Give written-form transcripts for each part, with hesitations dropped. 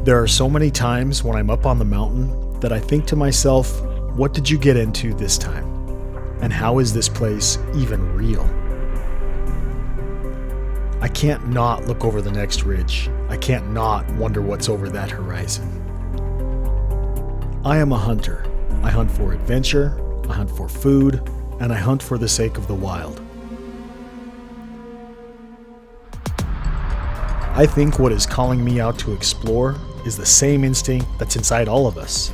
There are so many times when I'm up on the mountain that I think to myself, what did you get into this time? And how is this place even real? I can't not look over the next ridge. I can't not wonder what's over that horizon. I am a hunter. I hunt for adventure, I hunt for food, and I hunt for the sake of the wild. I think what is calling me out to explore is the same instinct that's inside all of us.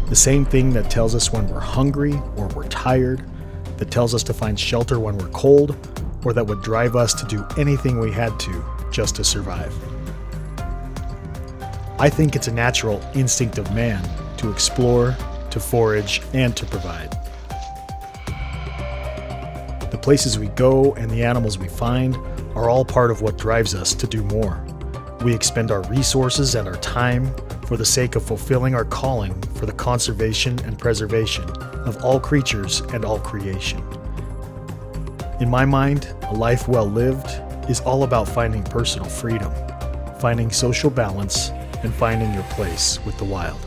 The same thing that tells us when we're hungry or we're tired, that tells us to find shelter when we're cold, or that would drive us to do anything we had to just to survive. I think it's a natural instinct of man to explore, to forage, and to provide. The places we go and the animals we find are all part of what drives us to do more. We expend our resources and our time for the sake of fulfilling our calling for the conservation and preservation of all creatures and all creation. In my mind, a life well lived is all about finding personal freedom, finding social balance, and finding your place with the wild.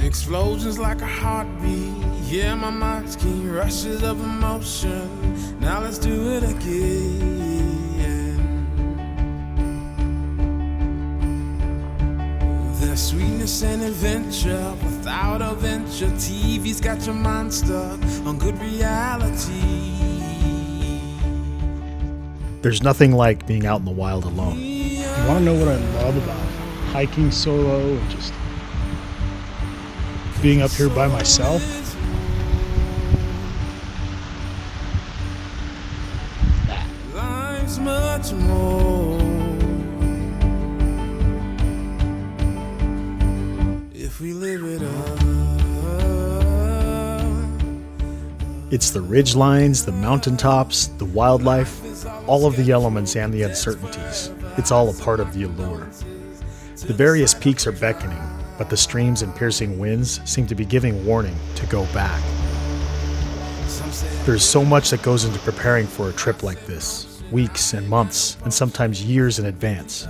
Explosions like a heartbeat, yeah, my mind's keen rushes of emotion. Now let's do it again. There's sweetness and adventure without a venture. TV's got your mind stuck on good reality. There's nothing like being out in the wild alone. You want to know what I love about hiking solo and just being up here by myself? Life's much more if we live it up. It's the ridge lines, the mountaintops, the wildlife, all of the elements and the uncertainties. It's all a part of the allure. The various peaks are beckoning, but the streams and piercing winds seem to be giving warning to go back. There's so much that goes into preparing for a trip like this, weeks and months, and sometimes years in advance.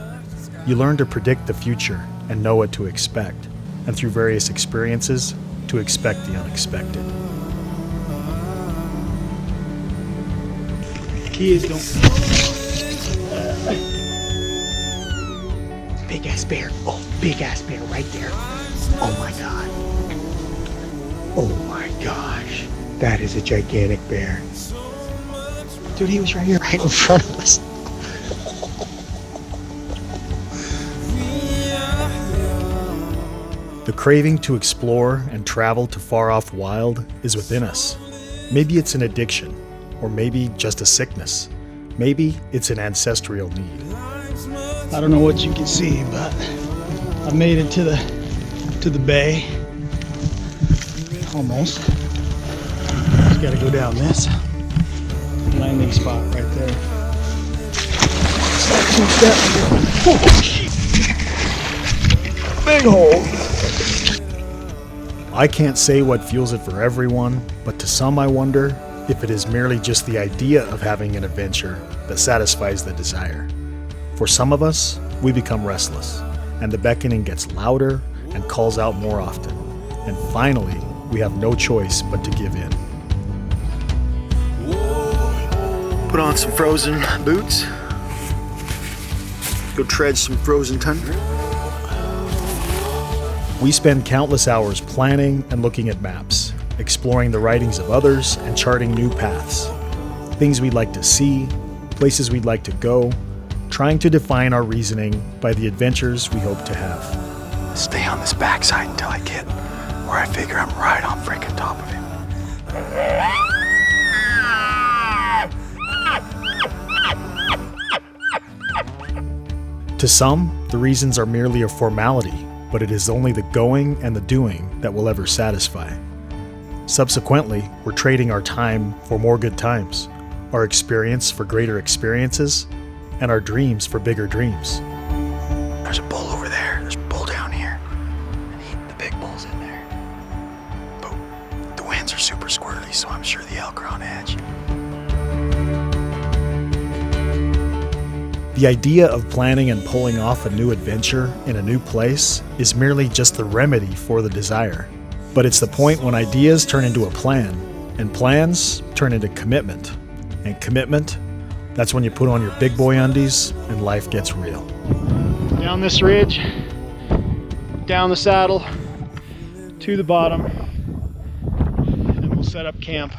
You learn to predict the future and know what to expect, and through various experiences, to expect the unexpected. Kids don't. Big ass bear. Oh, big ass bear right there. Oh my god. Oh my gosh. That is a gigantic bear. Dude, he was right here, right in front of us. The craving to explore and travel to far-off wild is within us. Maybe it's an addiction, or maybe just a sickness. Maybe it's an ancestral need. I don't know what you can see, but I made it to the bay. Almost. Just gotta go down this landing spot right there. Big hole. I can't say what fuels it for everyone, but to some I wonder if it is merely just the idea of having an adventure that satisfies the desire. For some of us, we become restless, and the beckoning gets louder and calls out more often. And finally, we have no choice but to give in. Put on some frozen boots. Go tread some frozen tundra. We spend countless hours planning and looking at maps, exploring the writings of others and charting new paths. Things we'd like to see, places we'd like to go, trying to define our reasoning by the adventures we hope to have. Stay on this backside until I get where I figure I'm right on freaking top of him. To some, the reasons are merely a formality, but it is only the going and the doing that will ever satisfy. Subsequently, we're trading our time for more good times, our experience for greater experiences, and our dreams for bigger dreams. There's a bull over there. There's a bull down here. And the big bull's in there. But the winds are super squirrely, so I'm sure the elk are on edge. The idea of planning and pulling off a new adventure in a new place is merely just the remedy for the desire. But it's the point when ideas turn into a plan, and plans turn into commitment. And commitment, that's when you put on your big boy undies and life gets real. Down this ridge, down the saddle, to the bottom, and then we'll set up camp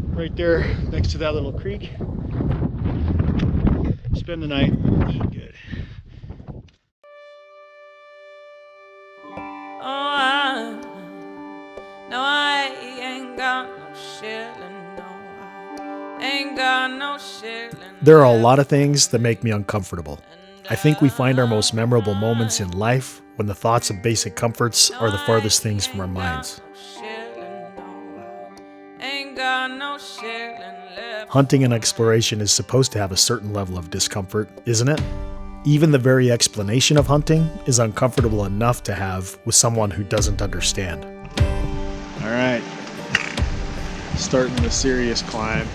right there next to that little creek. Spend the night, eat good. Oh, I ain't got no shilling, no, I ain't got no shilling. There are a lot of things that make me uncomfortable. I think we find our most memorable moments in life when the thoughts of basic comforts are the farthest things from our minds. Hunting and exploration is supposed to have a certain level of discomfort, isn't it? Even the very explanation of hunting is uncomfortable enough to have with someone who doesn't understand. All right, starting the serious climb.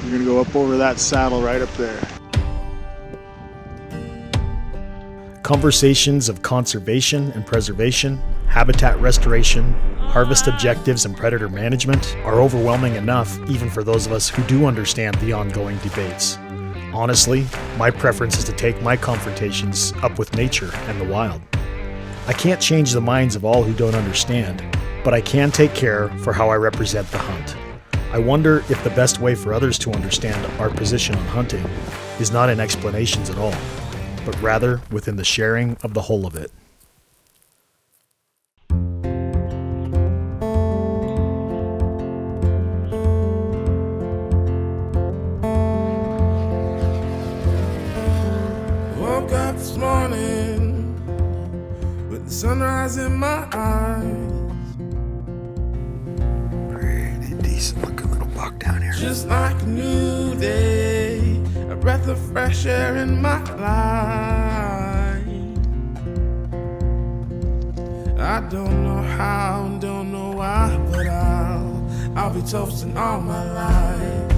We're gonna go up over that saddle right up there. Conversations of conservation and preservation, habitat restoration, harvest objectives, and predator management are overwhelming enough even for those of us who do understand the ongoing debates. Honestly, my preference is to take my confrontations up with nature and the wild. I can't change the minds of all who don't understand, but I can take care for how I represent the hunt. I wonder if the best way for others to understand our position on hunting is not in explanations at all, but rather within the sharing of the whole of it. Woke up this morning with the sunrise in my eyes. Pretty decent looking little buck down here. Just like a new day, a breath of fresh air in my life. I don't know how, don't know why, but I'll be toasting all my life.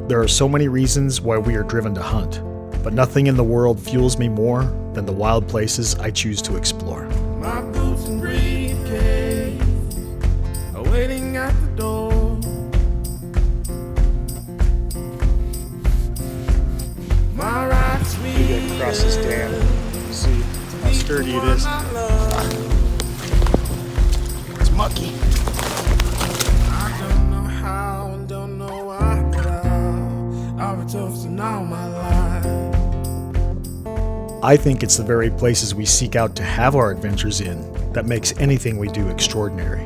There are so many reasons why we are driven to hunt, but nothing in the world fuels me more than the wild places I choose to explore. My boots and briefcase are waiting at the door. My ride's Maybe across this dam, see how sturdy it is. It's mucky. I don't know how and don't know why, but I'll be toasting all my life. I think it's the very places we seek out to have our adventures in that makes anything we do extraordinary.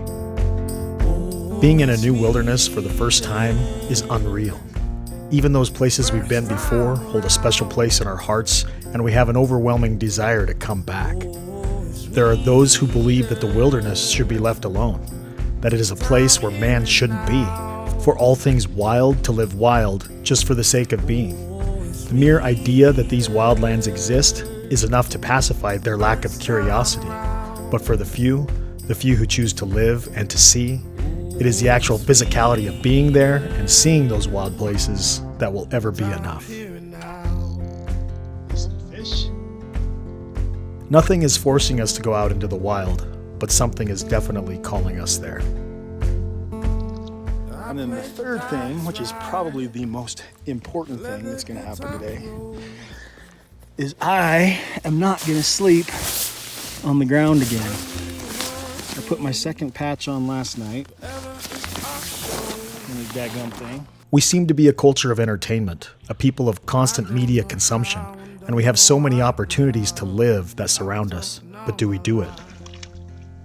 Being in a new wilderness for the first time is unreal. Even those places we've been before hold a special place in our hearts, and we have an overwhelming desire to come back. There are those who believe that the wilderness should be left alone, that it is a place where man shouldn't be, for all things wild to live wild just for the sake of being. The mere idea that these wildlands exist is enough to pacify their lack of curiosity. But for the few who choose to live and to see, it is the actual physicality of being there and seeing those wild places that will ever be enough. Fish. Nothing is forcing us to go out into the wild, but something is definitely calling us there. And then the third thing, which is probably the most important thing that's going to happen today, is I am not going to sleep on the ground again. I put my second patch on last night. And a daggum thing. We seem to be a culture of entertainment, a people of constant media consumption, and we have so many opportunities to live that surround us. But do we do it?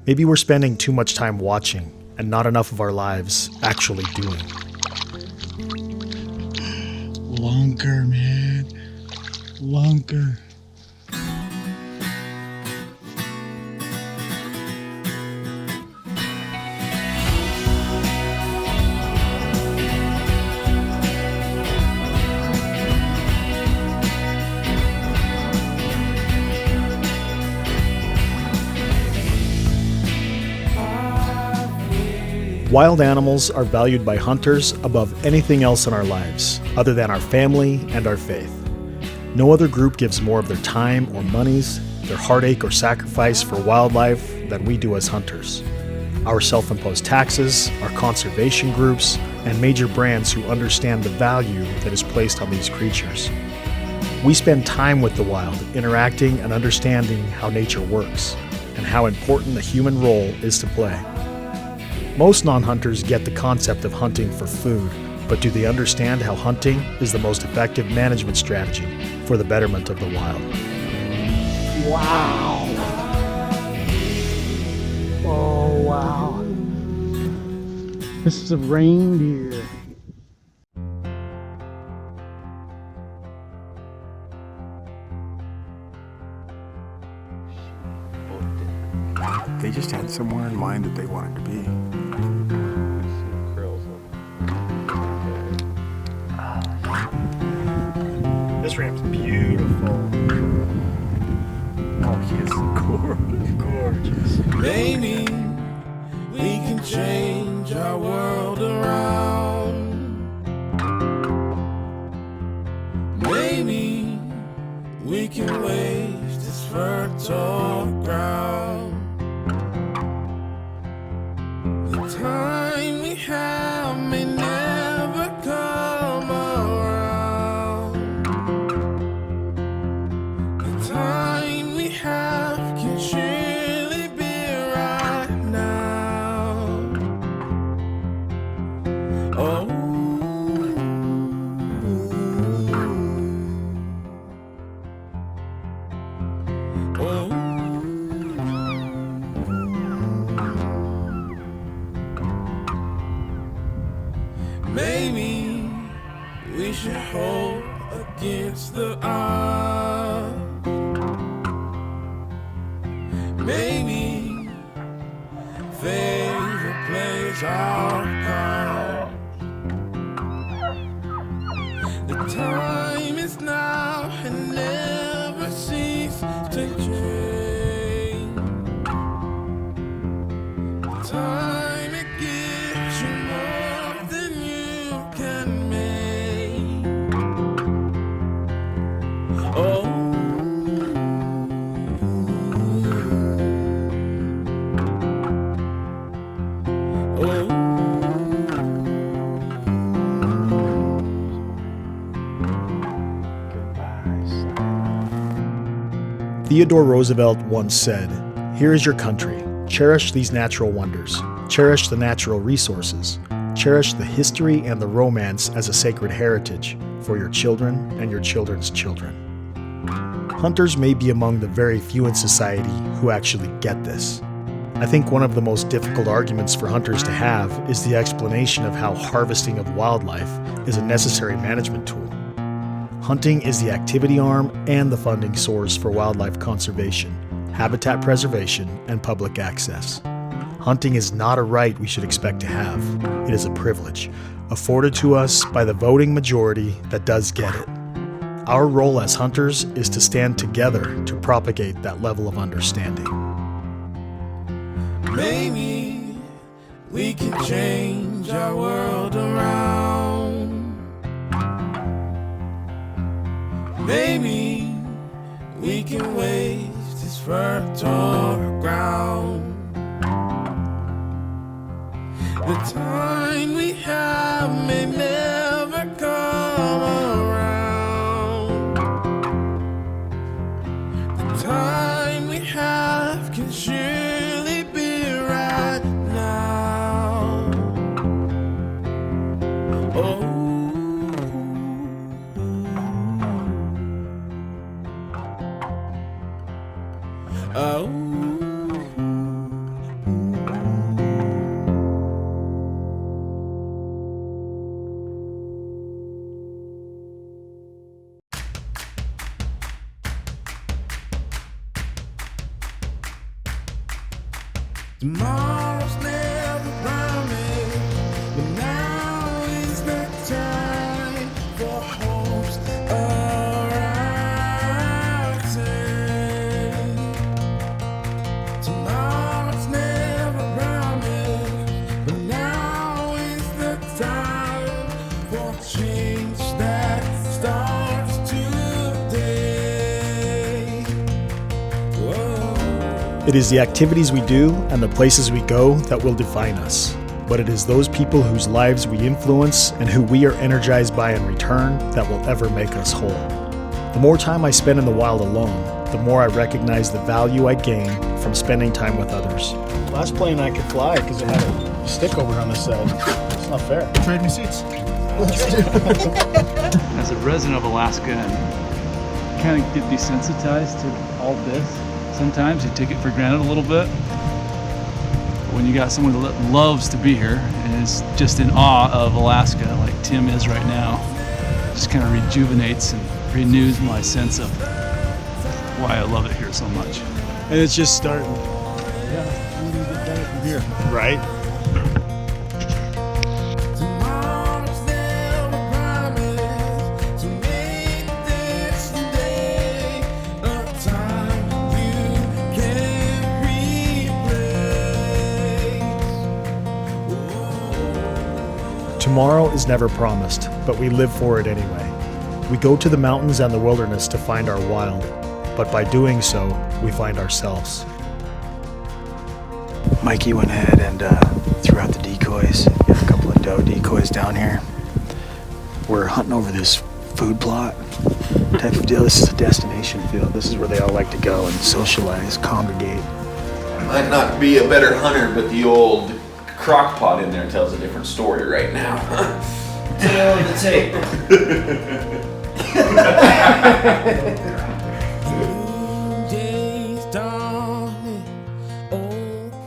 Maybe we're spending too much time watching and not enough of our lives actually doing. Lunker, man. Lunker. Wild animals are valued by hunters above anything else in our lives, other than our family and our faith. No other group gives more of their time or monies, their heartache or sacrifice for wildlife than we do as hunters. Our self-imposed taxes, our conservation groups, and major brands who understand the value that is placed on these creatures. We spend time with the wild, interacting and understanding how nature works, and how important the human role is to play. Most non-hunters get the concept of hunting for food, but do they understand how hunting is the most effective management strategy for the betterment of the wild? Wow. Oh, wow. This is a reindeer. They just had somewhere in mind that they wanted to be. This ram's beautiful. Oh, he is gorgeous. Maybe we can change our world around. Maybe we can waste this fertile ground. The time we have may never come around. The time we have can surely be right now. Oh. Oh. Maybe we should hold against the odds. Maybe favor plays our card. The time is now and never cease to change. Time it gives you more than you can make. Oh. Theodore Roosevelt once said, "Here is your country. Cherish these natural wonders. Cherish the natural resources. Cherish the history and the romance as a sacred heritage for your children and your children's children." Hunters may be among the very few in society who actually get this. I think one of the most difficult arguments for hunters to have is the explanation of how harvesting of wildlife is a necessary management tool. Hunting is the activity arm and the funding source for wildlife conservation, habitat preservation, and public access. Hunting is not a right we should expect to have. It is a privilege, afforded to us by the voting majority that does get it. Our role as hunters is to stand together to propagate that level of understanding. Maybe we can change our world around. Maybe we can waste this fertile ground. The time we have may never come around. The time we have can surely be right now. Oh. Oh. Tomorrow's never promised, but now is the time for hope's arising. Tomorrow's never promised, but now is the time for change that starts today. Whoa. It is the activities we do and the places we go that will define us. But it is those people whose lives we influence and who we are energized by in return that will ever make us whole. The more time I spend in the wild alone, the more I recognize the value I gain from spending time with others. Last plane I could fly because it had a stick over on this side. It's not fair. Trade me seats. As a resident of Alaska and kind of get desensitized to all this, sometimes you take it for granted a little bit. But when you got someone that loves to be here and is just in awe of Alaska like Tim is right now, it just kind of rejuvenates and renews my sense of why I love it here so much. And it's just starting. Yeah, we can get better from here. Right? Tomorrow's never promised, so make this day a time you can't replace. Tomorrow is never promised, but we live for it anyway. We go to the mountains and the wilderness to find our wild, but by doing so, we find ourselves. Mikey went ahead and threw out the decoys. We have a couple of doe decoys down here. We're hunting over this food plot type of deal. This is a destination field. This is where they all like to go and socialize, congregate. Might not be a better hunter, but the old crock pot in there tells a different story right now. Tell the tape. Days dawning,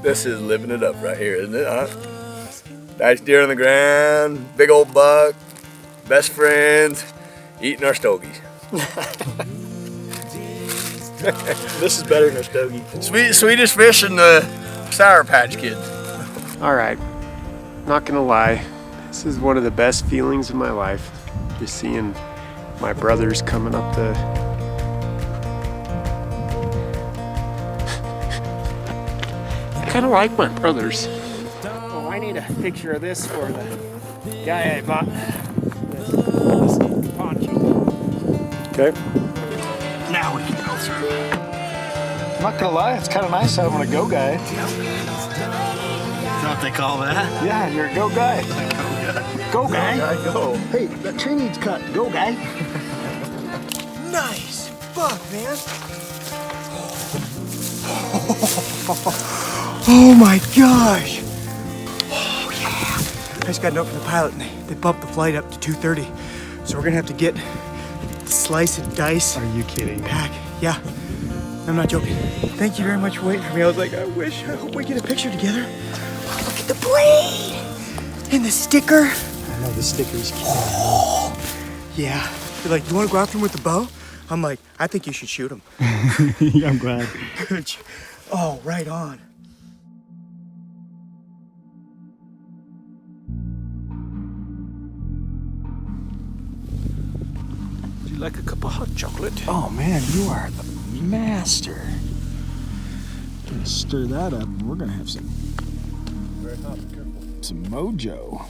This is living it up right here, isn't it, huh? Nice deer on the ground, big old buck, best friends, eating our stogies. This is better than a stogie. Sweetest fish in the Sour Patch Kids. All right, not gonna lie, this is one of the best feelings of my life. Just seeing my brothers coming up the. I kind of like my brothers. Oh, I need a picture of this for the guy I bought. This poncho. Okay. Now we can go through. I'm not gonna lie, it's kind of nice having a go guy. Is that what they call that? Yeah, you're a go guy. Go guy. Go. Hey, that tree needs cut. Go guy. Nice buck, man. Oh my gosh. Oh yeah. I just got a note from the pilot and they bumped the flight up to 2:30. So we're gonna have to get slice and dice. Are you kidding? Pack. Yeah. I'm not joking. Thank you very much for waiting for me. I was like, I hope we get a picture together. Oh, look at the blade and the sticker. I know the sticker's cute. Oh, yeah. They're like, you want to go after him with the bow? I'm like, I think you should shoot him. I'm glad. Good. Oh, right on. Would you like a cup of hot chocolate? Oh man, you are the master. Gonna stir that up and we're gonna have some mojo.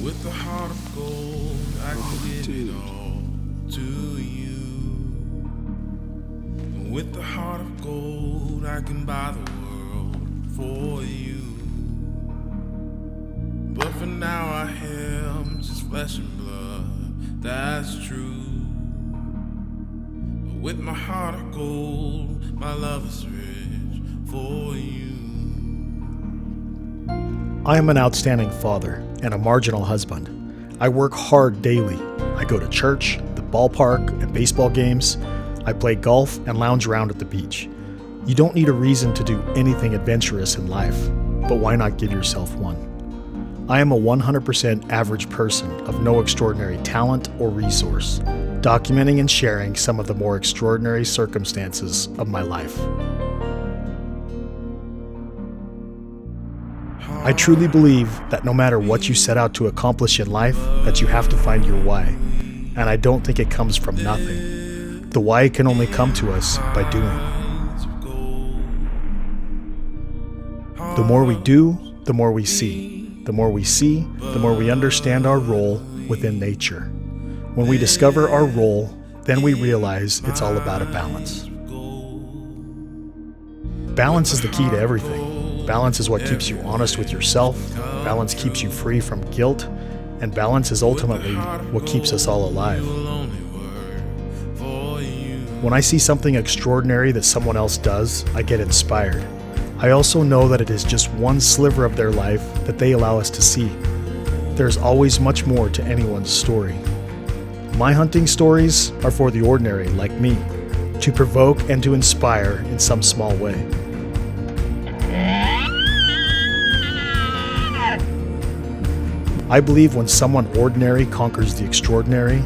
With the heart of gold, I can give it all to you. And with the heart of gold, I can buy the world for you. But for now, I am just flesh and blood, that's true. But with my heart of gold, my love is rich for you. I am an outstanding father and a marginal husband. I work hard daily. I go to church, the ballpark, and baseball games. I play golf and lounge around at the beach. You don't need a reason to do anything adventurous in life, but why not give yourself one? I am a 100% average person of no extraordinary talent or resource, documenting and sharing some of the more extraordinary circumstances of my life. I truly believe that no matter what you set out to accomplish in life, that you have to find your why. And I don't think it comes from nothing. The why can only come to us by doing. The more we do, the more we see. The more we see, the more we understand our role within nature. When we discover our role, then we realize it's all about a balance. Balance is the key to everything. Balance is what keeps you honest with yourself. Balance keeps you free from guilt. And balance is ultimately what keeps us all alive. When I see something extraordinary that someone else does, I get inspired. I also know that it is just one sliver of their life that they allow us to see. There's always much more to anyone's story. My hunting stories are for the ordinary like me, to provoke and to inspire in some small way. I believe when someone ordinary conquers the extraordinary,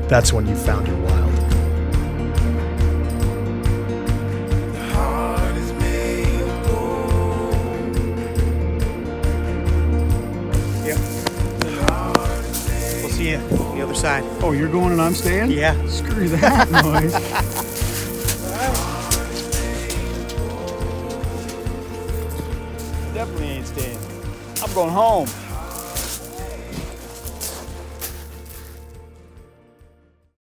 that's when you found your wild. Yep. We'll see you on the other side. Oh, you're going and I'm staying? Yeah. Screw that noise. Definitely ain't staying. I'm going home.